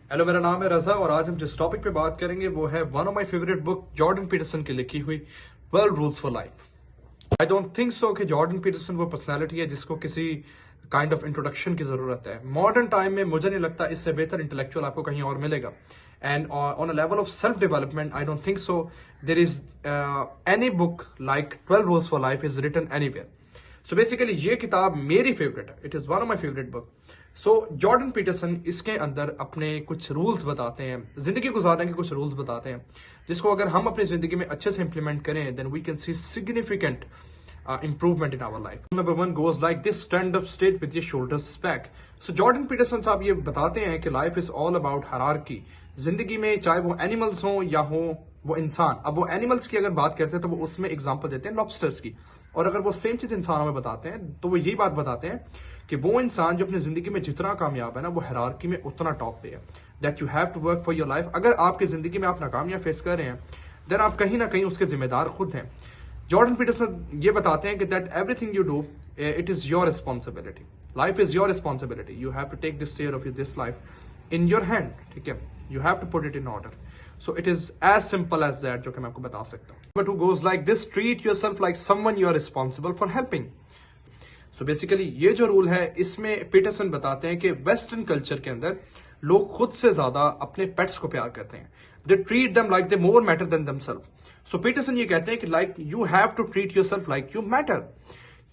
Hello, मेरा नाम है रजा और आज हम जिस टॉपिक पे बात करेंगे वो है one of my favourite book Jordan Peterson की लिखी हुई 12 rules for life. I don't think so कि जॉर्डन पीटरसन वो पर्सनालिटी है जिसको किसी काइंड ऑफ इंट्रोडक्शन की जरूरत है। मॉडर्न टाइम में मुझे नहीं लगता इससे बेहतर इंटेलेक्चुअल आपको कहीं और मिलेगा। And on a level of self development I don't think so there is any book like 12 rules for life is written anywhere. So basically ये किताब मेरी फेवरेट है। It is one of my favourite book. So Jordan Peterson इसके अंदर अपने कुछ rules बताते हैं, जिंदगी गुजारने के कुछ रूल्स बताते हैं जिसको अगर हम अपनी जिंदगी में अच्छे से इंप्लीमेंट करें then we can see significant improvement in our life. Number one goes like this: stand up straight with your shoulders back. So Jordan Peterson साहब ये बताते हैं कि life is all about hierarchy. जिंदगी में चाहे वो एनिमल्स हो या हो वो इंसान, अब वो एनिमल्स की अगर बात करते हैं तो वो उसमें एग्जांपल देते हैं लॉबस्टर्स की, और अगर वो सेम चीज इंसानों में बताते हैं तो वो यही बात बताते हैं कि वो इंसान जो अपनी जिंदगी में जितना कामयाब है ना वो हायरार्की में उतना टॉप पे है। That you have to work for your life. अगर आपकी जिंदगी में आप नाकामियां फेस कर रहे हैं देन आप कहीं ना कहीं उसके जिम्मेदार खुद हैं। जॉर्डन पीटरसन ये बताते हैं कि that everything you do it is your responsibility. Life is your responsibility. You have to take this care of this life in your hand. ठीक है, you have to put it in order. So it is as simple as that, जो कि मैं आपको बता सकता हूँ। But who goes like this: treat yourself like someone you are responsible for helping. So basically ये जो रूल है इसमें पीटरसन बताते हैं कि वेस्टर्न कल्चर के अंदर लोग खुद से ज्यादा अपने पेट्स को प्यार करते हैं। They treat them like they more matter than themselves. So Peterson ये कहते हैं कि like you have to treat yourself like you matter.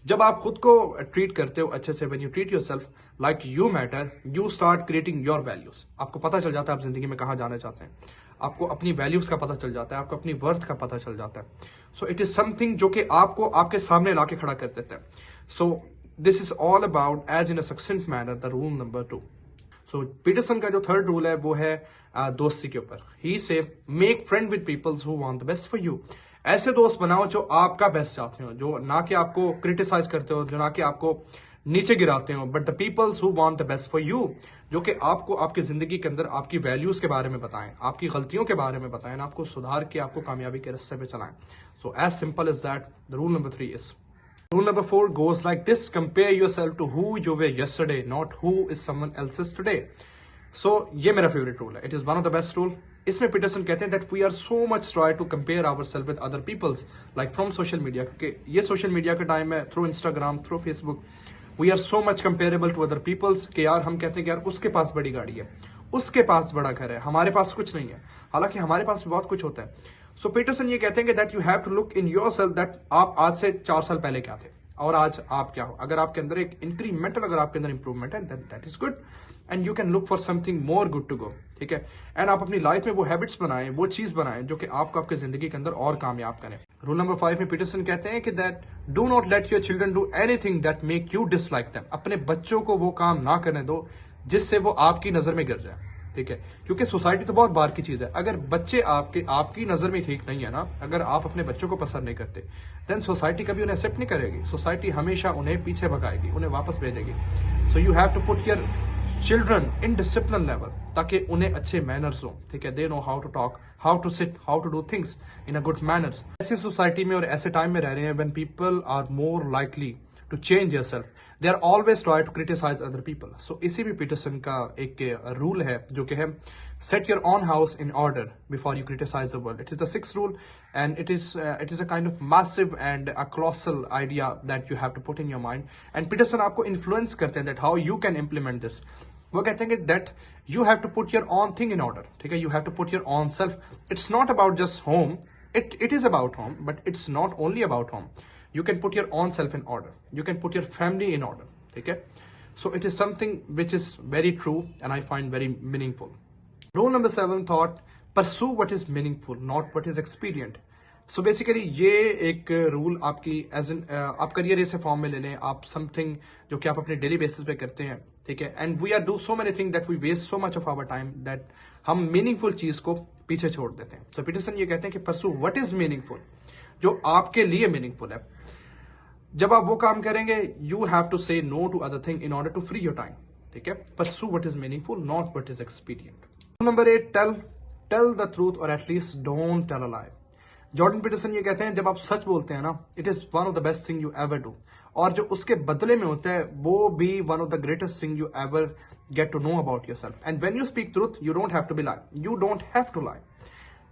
जब आप खुद को ट्रीट करते हो अच्छे से, when you treat yourself like you matter, you start creating your values. आपको पता चल जाता है आप जिंदगी में कहाँ जाना चाहते हैं, आपको अपनी वैल्यूज का पता चल जाता है, आपको अपनी वर्थ का पता चल जाता है। सो इट इज समथिंग जो कि आपको आपके सामने ला के खड़ा कर देता है। So this is all about as in a succinct manner the rule number 2। So Peterson का जो थर्ड रूल है वो है दोस्ती के ऊपर। ही से make friend with peoples who want the best for you. ऐसे दोस्त बनाओ जो आपका बेस्ट चाहते हो, जो ना कि आपको क्रिटिसाइज करते हो, जो ना कि आपको नीचे गिराते हो, but the peoples who want the best for you, जो कि आपको आपकी जिंदगी के अंदर आपकी वैल्यूज के बारे में बताएं, आपकी गलतियों के बारे में बताएं, आपको सुधार के आपको कामयाबी के रास्ते पे चलाएं। So as simple is that. The rule number 3 is Rule number 4 goes like this: compare yourself to who you were yesterday, not who is someone else's today. So ये मेरा फेवरेट रूल है। It is one of the best rule. इसमें Peterson कहते हैं that we are so much try to compare ourselves with other people's, like from social media, क्योंकि ये social media का time है, through Instagram, through Facebook, we are so much comparable to other people's कि यार हम कहते हैं कि यार उसके पास बड़ी गाड़ी है, उसके पास बड़ा घर है, हमारे पास कुछ नहीं है, हालांकि हमारे पास भी बहुत कुछ होता है। सो पीटरसन ये कहते हैं कि that you have to look in yourself, that आप आज से 4 साल पहले क्या थे और आज आप क्या हो। अगर आपके अंदर एक इंक्रीमेंटल, अगर आपके अंदर इंप्रूवमेंट है that is good and you can look for something more good to go. ठीक है, एंड आप अपनी लाइफ में वो हैबिट्स बनाएं, वो चीज बनाएं जो कि आपको आपकी जिंदगी के अंदर और कामयाब करें। रूल नंबर 5 में पीटरसन कहते हैं कि that do not let your children do anything that make you dislike them. अपने बच्चों को वो काम ना करने दो जिससे वो आपकी नजर में गिर जाए। ठीक है, क्योंकि सोसाइटी तो बहुत बार की चीज है। अगर बच्चे आपकी नजर में ठीक नहीं है ना, अगर आप अपने बच्चों को पसंद नहीं करते देन सोसाइटी कभी उन्हें एक्सेप्ट नहीं करेगी। सोसाइटी हमेशा उन्हें पीछे भगाएगी, उन्हें वापस भेजेगी। So you have to put your children in discipline level ताकि उन्हें अच्छे मैनर्स हो। ठीक है, they know how to talk, how to sit, how to do things in a good manners. ऐसी सोसाइटी में और ऐसे टाइम में रह रहे हैं when people are more likely to change yourself, they are always try to criticize other people. So इसी भी पीटरसन का एक रूल है जो कि है set your own house in order before you criticize the world. It is the 6th rule and it is a kind of massive and a colossal idea that you have to put in your mind. And Peterson आपको influence करते हैं that how you can implement this. वो कहते हैं कि that you have to put your own thing in order. ठीक है, you have to put your on self. It's not about just home, it is about home, but it's not only about home. You can put your own self in order, you can put your family in order. Okay, so it is something which is very true and I find very meaningful. Rule number 7 thought: pursue what is meaningful, not what is expedient. So basically ये एक rule आपकी as an आप career ऐसे form में ले लें, आप something जो कि आप अपने डेली बेसिस पे करते हैं। ठीक है, and we are do so many thing that we waste so much of our time that हम मीनिंगफुल चीज को पीछे छोड़ देते हैं। तो पीटरसन ये कहते हैं कि परसू व्हाट इज मीनिंगफुल, जो आपके लिए मीनिंगफुल है। जब आप वो काम करेंगे you have to say no to other thing in order to free your time. ठीक है, pursue what is meaningful, not what is expedient. Number 8, tell the truth और at least don't tell a lie. Jordan Peterson ये कहते हैं जब आप सच बोलते हैं ना, it is one of the best thing you ever do, और जो उसके बदले में होता है वो भी one of the greatest thing you ever get to know about yourself. And when you speak truth, you don't have to be lie. You don't have to lie.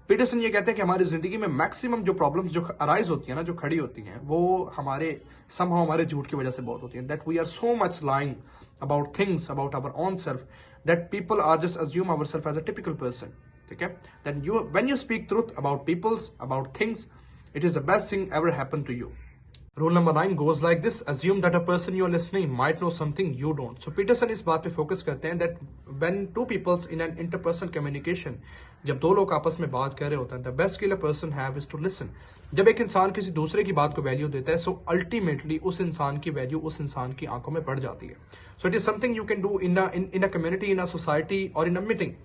Peterson ये कहते हैं कि हमारी जिंदगी में मैक्सिमम जो प्रॉब्लम्स जो arise होती है ना, जो खड़ी होती हैं, वो हमारे झूठ की वजह से बहुत होती हैं. That we are so much lying about things about our own self that people are just assume our self as a typical person. ठीक है. That you when you speak truth about peoples about things, it is the best thing ever happened to you. Rule number 9 goes like this: assume that a person you're listening might know something you don't. So Peterson इस बात पे focus करते हैं that when two peoples in an interpersonal communication, जब दो लोग आपस में बात कर रहे होते हैं, the best skill a person have is to listen. जब एक इंसान किसी दूसरे की बात को वैल्यू देता है, so ultimately उस इंसान की वैल्यू उस इंसान की आंखों में बढ़ जाती है. So it is something you can do in a community, in a society, or in a meeting.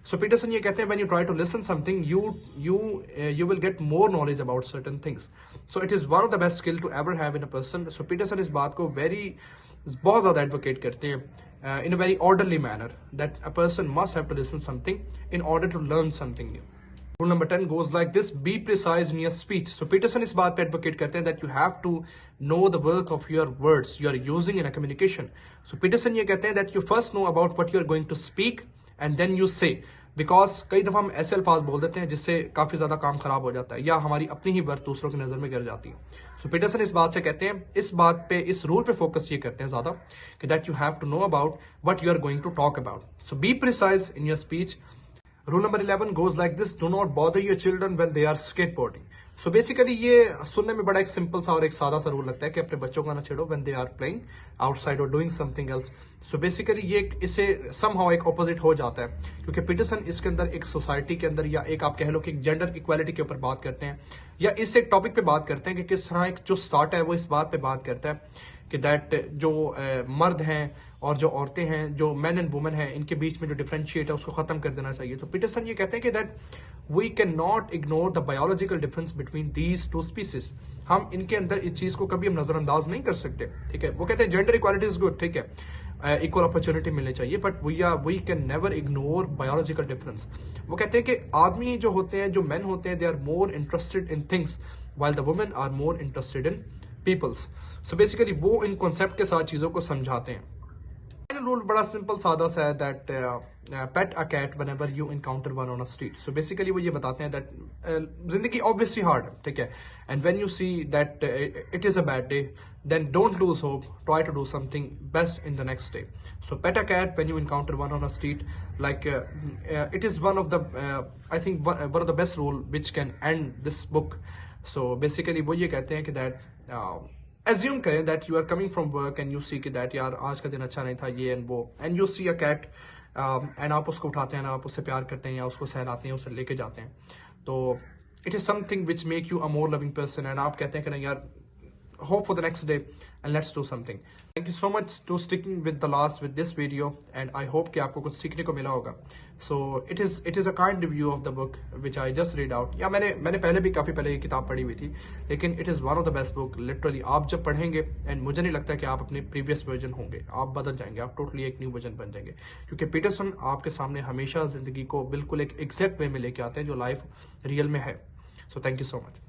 So Peterson ये कहते हैं when you try to listen something, you will get more knowledge about certain things. So it is one of the best skill to ever have in a person. So Peterson इस बात को बहुत ज़्यादा advocate करते हैं in a very orderly manner that a person must have to listen something in order to learn something new. Rule number 10 goes like this: be precise in your speech. So Peterson इस बात पे advocate करते हैं that you have to know the worth of your words you are using in a communication. So Peterson ये कहते हैं that you first know about what you are going to speak and then you say, because कई दफ़ा हम ऐसे अल्फाज बोल देते हैं जिससे काफ़ी ज़्यादा काम खराब हो जाता है या हमारी अपनी ही वर्थ दूसरों की नज़र में गिर जाती है. सो पीटरसन इस बात से कहते हैं, इस बात पे, इस रूल पे फोकस ये करते हैं ज़्यादा कि that you have to know about what you are going to talk about. So be precise in your speech. Rule number 11 goes like this: do not bother your children when they are skateboarding. So basically ये सुनने में बड़ा एक simple सा और एक सादा सा रूल लगता है कि अपने बच्चों को ना छेड़ो when they are playing outside or doing something else. So basically ये इससे somehow एक ऑपोजिट हो जाता है, क्योंकि पीटरसन इसके अंदर एक सोसाइटी के अंदर या एक आप कह लो कि जेंडर इक्वालिटी के ऊपर बात करते हैं या इस एक टॉपिक पे बात करते हैं कि किस तरह एक जो स्टार्ट है वो इस बात पे बात करता है कि दैट जो मर्द हैं और जो औरतें हैं, जो मैन एंड वुमेन हैं, इनके बीच में जो डिफरेंशिएट है उसको खत्म कर देना चाहिए. तो पीटरसन ये कहते हैं कि that we can not ignore the biological difference between these two species. हम इनके अंदर इस चीज को कभी हम नजरअंदाज नहीं कर सकते. ठीक है. वो कहते हैं जेंडर इक्वालिटी इज गुड, ठीक है, इक्वल अपॉर्चुनिटी मिलनी चाहिए, but we can never ignore biological difference. वो कहते हैं कि आदमी जो होते हैं, जो मेन होते हैं, they are more interested in things while the women are more interested in peoples. So basically वो इन कॉन्सेप्ट के साथ चीजों को समझाते हैं. फाइनल रूल बड़ा सिंपल सादा सा है that pet a cat whenever you encounter one on a street. So basically वो ये बताते हैं दैट जिंदगी ऑब्वियसली हार्ड है, ठीक है, and when you see that it is a bad day, then don't lose hope, try to do something best in the next day. So pet a cat when you encounter one on a street, like it is one of the I think one of the best rule which can end this book. So basically वो ये कहते हैं कि that assume करें that you are coming from work and you see कि that यार आज का दिन अच्छा नहीं था, ये and वो, and you see a cat and आप उसको उठाते हैं, आप उससे प्यार करते हैं या उसको सहलाते हैं, उसे लेके जाते हैं, तो it is something which make you a more loving person, and आप कहते हैं कि नहीं यार, hope for the next day and let's do something. Thank you so much to sticking with the last with this video, and I hope कि आपको कुछ सीखने को मिला होगा. So it is a kind review of the book which I just read out. या मैंने पहले भी काफ़ी पहले ये किताब पढ़ी हुई थी, लेकिन it is one of the best book. Literally आप जब पढ़ेंगे, and मुझे नहीं लगता कि आप अपने previous version होंगे, आप बदल जाएंगे, आप totally एक new version बन जाएंगे, क्योंकि पीटरसन आपके सामने हमेशा जिंदगी को बिल्कुल एक exact way में लेके आते हैं जो लाइफ रियल में है. So thank you so much.